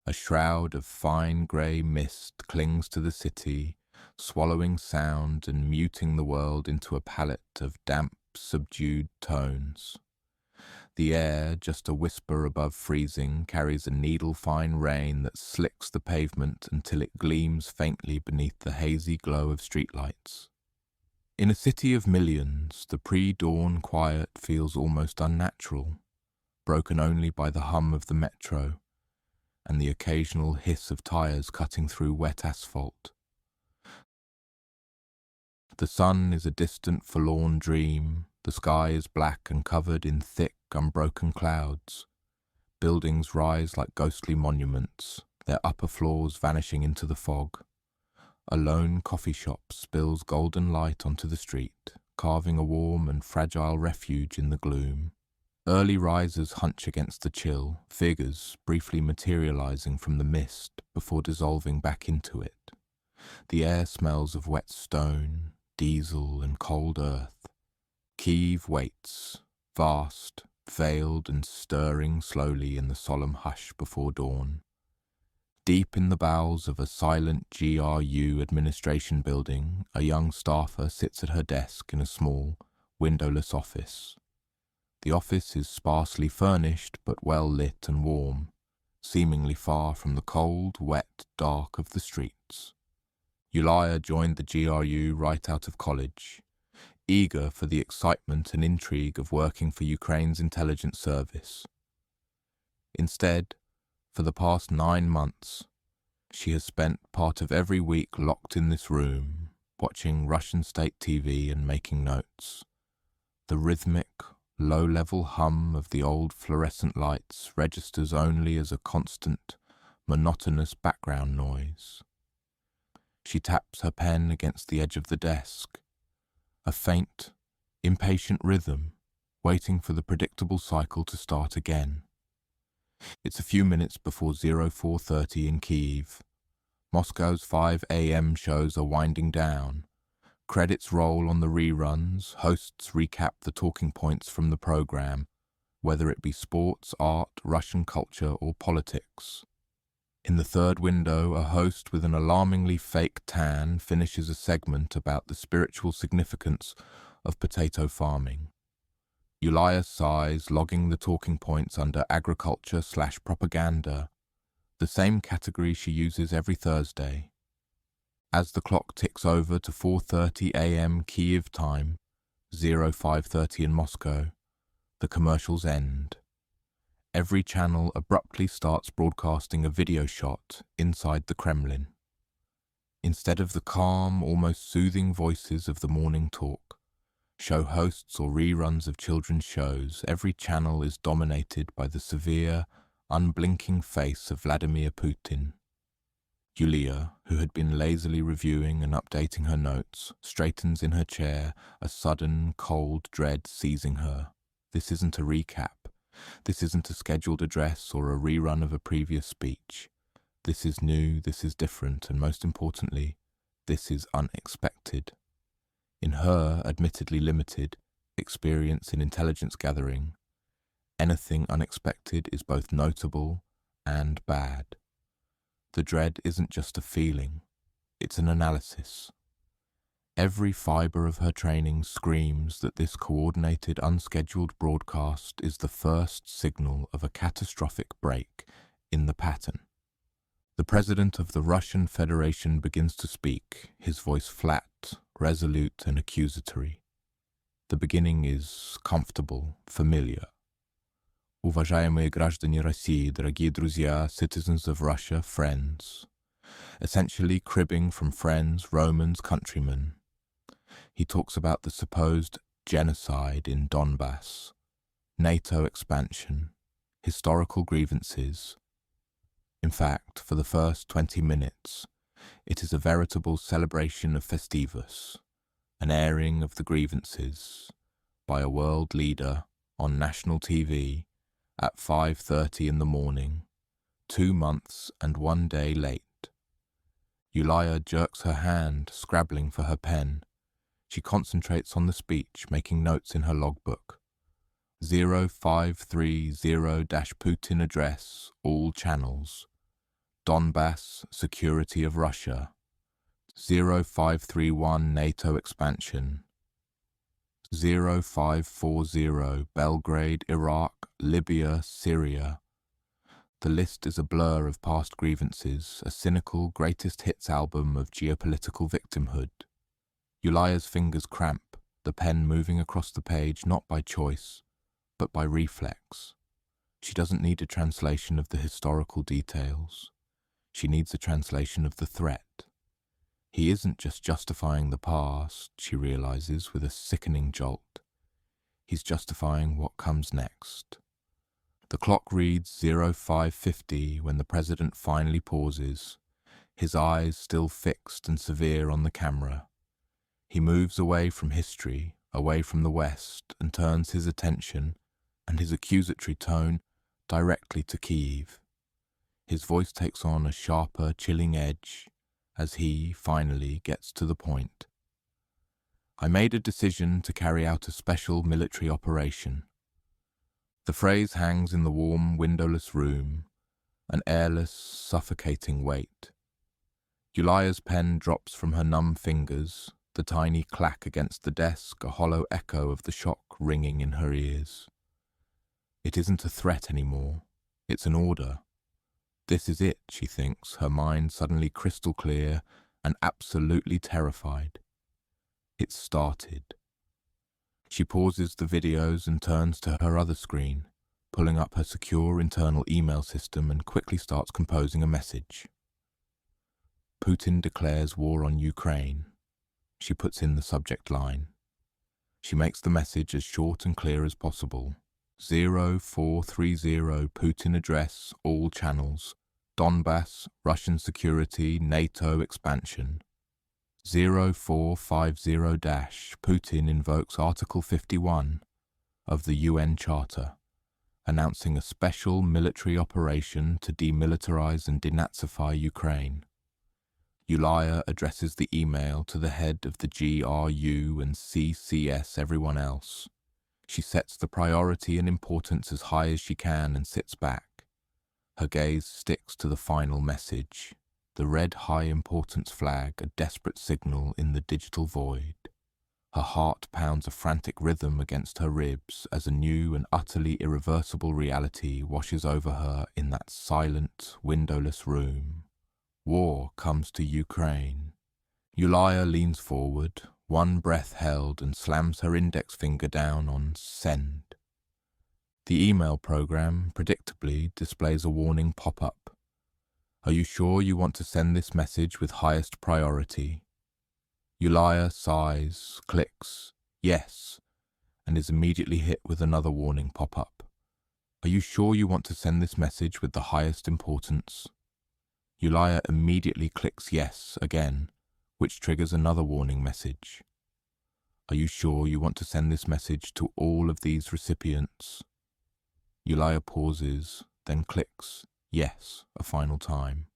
A shroud of fine grey mist clings to the city, swallowing sound and muting the world into a palette of damp, subdued tones. The air, just a whisper above freezing, carries a needle-fine rain that slicks the pavement until it gleams faintly beneath the hazy glow of streetlights. In a city of millions, the pre-dawn quiet feels almost unnatural, broken only by the hum of the metro and the occasional hiss of tires cutting through wet asphalt. The sun is a distant, forlorn dream. The sky is black and covered in thick, unbroken clouds. Buildings rise like ghostly monuments, their upper floors vanishing into the fog. A lone coffee shop spills golden light onto the street, carving a warm and fragile refuge in the gloom. Early risers hunch against the chill, figures briefly materializing from the mist before dissolving back into it. The air smells of wet stone, diesel and cold earth. Kyiv waits, vast, veiled and stirring slowly in the solemn hush before dawn. Deep in the bowels of a silent GRU administration building, a young staffer sits at her desk in a small, windowless office. The office is sparsely furnished but well lit and warm, seemingly far from the cold, wet dark of the streets. Yulia joined the GRU right out of college, eager for the excitement and intrigue of working for Ukraine's intelligence service. Instead, for the past 9 months, she has spent part of every week locked in this room, watching Russian state TV and making notes. The rhythmic, low-level hum of the old fluorescent lights registers only as a constant, monotonous background noise. She taps her pen against the edge of the desk, a faint, impatient rhythm, waiting for the predictable cycle to start again. It's a few minutes before 04:30 in Kyiv. Moscow's 5 a.m. shows are winding down. Credits roll on the reruns, hosts recap the talking points from the program, whether it be sports, art, Russian culture, or politics. In the third window, a host with an alarmingly fake tan finishes a segment about the spiritual significance of potato farming. Yulia sighs, logging the talking points under agriculture/propaganda, the same category she uses every Thursday. As the clock ticks over to 4:30 a.m. Kyiv time, 05:30 in Moscow, the commercials end. Every channel abruptly starts broadcasting a video shot inside the Kremlin. Instead of the calm, almost soothing voices of the morning talk, show hosts or reruns of children's shows, every channel is dominated by the severe, unblinking face of Vladimir Putin. Yulia, who had been lazily reviewing and updating her notes, straightens in her chair, a sudden, cold dread seizing her. This isn't a recap. This isn't a scheduled address or a rerun of a previous speech. This is new, this is different, and most importantly, this is unexpected. In her, admittedly limited, experience in intelligence gathering, anything unexpected is both notable and bad. The dread isn't just a feeling, it's an analysis. Every fibre of her training screams that this coordinated, unscheduled broadcast is the first signal of a catastrophic break in the pattern. The president of the Russian Federation begins to speak, his voice flat, resolute and accusatory. The beginning is comfortable, familiar. Уважаемые граждане России, дорогие друзья, citizens of Russia, friends. Essentially cribbing from Friends, Romans, countrymen. He talks about the supposed genocide in Donbass, NATO expansion, historical grievances. In fact, for the first 20 minutes, it is a veritable celebration of Festivus, an airing of the grievances by a world leader on national TV at 5:30 in the morning, 2 months and 1 day late. Yulia jerks her hand, scrabbling for her pen. She concentrates on the speech, making notes in her logbook. 0530-Putin address, all channels. Donbass, security of Russia. 0531 NATO expansion. 0540 Belgrade, Iraq, Libya, Syria. The list is a blur of past grievances, a cynical greatest hits album of geopolitical victimhood. Yulia's fingers cramp, the pen moving across the page not by choice, but by reflex. She doesn't need a translation of the historical details. She needs a translation of the threat. He isn't just justifying the past, she realizes with a sickening jolt. He's justifying what comes next. The clock reads 0550 when the president finally pauses, his eyes still fixed and severe on the camera. He moves away from history, away from the West, and turns his attention and his accusatory tone directly to Kyiv. His voice takes on a sharper, chilling edge as he, finally, gets to the point. I made a decision to carry out a special military operation. The phrase hangs in the warm, windowless room, an airless, suffocating weight. Yulia's pen drops from her numb fingers, the tiny clack against the desk a hollow echo of the shock ringing in her ears. It isn't a threat anymore, it's an order. This is it, she thinks, her mind suddenly crystal clear and absolutely terrified. It's started. She pauses the videos and turns to her other screen, pulling up her secure internal email system and quickly starts composing a message. Putin declares war on Ukraine. She puts in the subject line. She makes the message as short and clear as possible. 0430 Putin address, all channels. Donbass, Russian security, NATO expansion. 0450 Putin invokes Article 51 of the UN Charter, announcing a special military operation to demilitarize and denazify Ukraine. Yulia addresses the email to the head of the GRU and CCS everyone else. She sets the priority and importance as high as she can and sits back. Her gaze sticks to the final message, the red high-importance flag, a desperate signal in the digital void. Her heart pounds a frantic rhythm against her ribs as a new and utterly irreversible reality washes over her in that silent, windowless room. War comes to Ukraine. Yulia leans forward, one breath held, and slams her index finger down on send. The email program, predictably, displays a warning pop-up. Are you sure you want to send this message with highest priority? Yulia sighs, clicks, yes, and is immediately hit with another warning pop-up. Are you sure you want to send this message with the highest importance? Yulia immediately clicks yes again, which triggers another warning message. Are you sure you want to send this message to all of these recipients? Yulia pauses, then clicks yes a final time.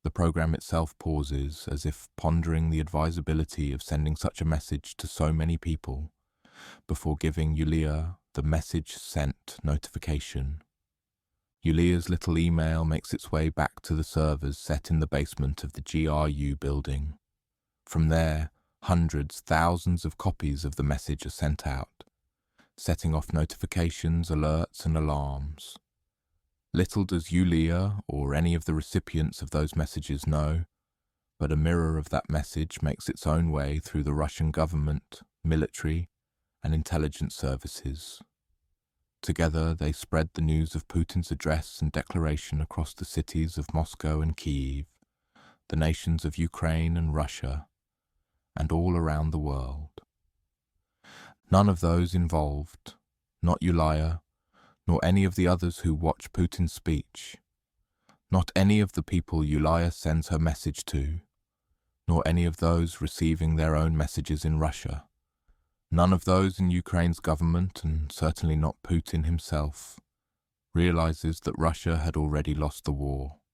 The program itself pauses, as if pondering the advisability of sending such a message to so many people, before giving Yulia the message sent notification. Yulia's little email makes its way back to the servers set in the basement of the GRU building. From there, hundreds, thousands of copies of the message are sent out, setting off notifications, alerts, and alarms. Little does Yulia or any of the recipients of those messages know, but a mirror of that message makes its own way through the Russian government, military, and intelligence services. Together, they spread the news of Putin's address and declaration across the cities of Moscow and Kyiv, the nations of Ukraine and Russia, and all around the world. None of those involved, not Yulia, nor any of the others who watch Putin's speech, not any of the people Yulia sends her message to, nor any of those receiving their own messages in Russia, none of those in Ukraine's government, and certainly not Putin himself, realizes that Russia had already lost the war.